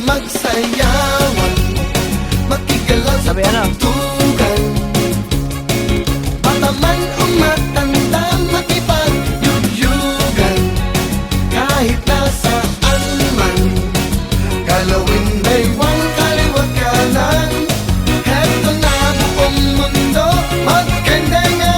magsayawan, makigalaw sa pagtugan. Bata man o matanda, makipagyugyugan. Kahit nasaan man, galawin baywang kaliwat kanan. Heto na buong mundo, magkendengan.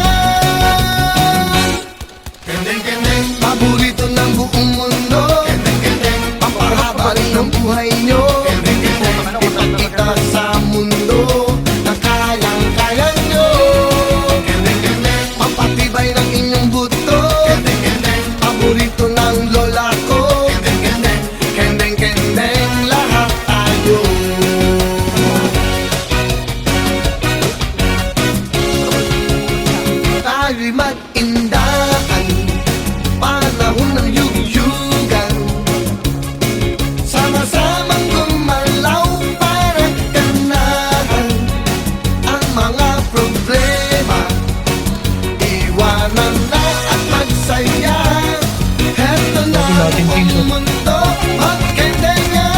Kendeng-kendeng, paborito ng buong mundo. Kendeng-kendeng, pampahaba rin ng buhay nyo. Kendeng-kendeng, ipagkita sa mundo na kayang-kaya nyo. Kendeng-kendeng, pampatibay ng inyong buto. Kendeng-kendeng, paborito ng lola ko. Kendeng-kendeng, kendeng-kendeng, lahat tayo. Tayo'y mag-indaan, panahon ng yugyugan. Sama-samang gumalaw para ganahan ang mga problema. Iwanan na at magsaya. Heto na buong mundo, magkendengan.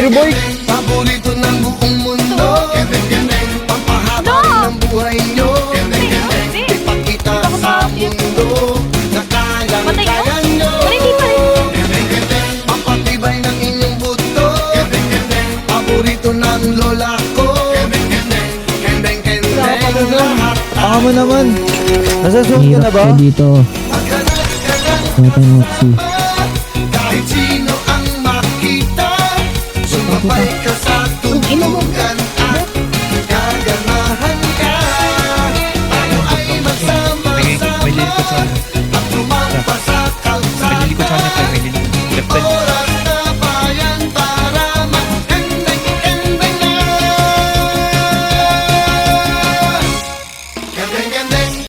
Boy. Paborito ng buong mundo. Kendeng-kendeng, pampahaba rin ng buhay nyo. Kendeng-kendeng, ipakita sa mundo na kayang-kaya nyo. Kendeng-kendeng, pampatibay ng inyong buto. Kendeng-kendeng, paborito ng lola ko. Kendeng-kendeng, kendeng-kendeng, lahat Baka mo naman. Nasasok ka na ba? Hirap ka dito. Wata Moxie. kahit sino ang makita, sumabay ka sa tubugan.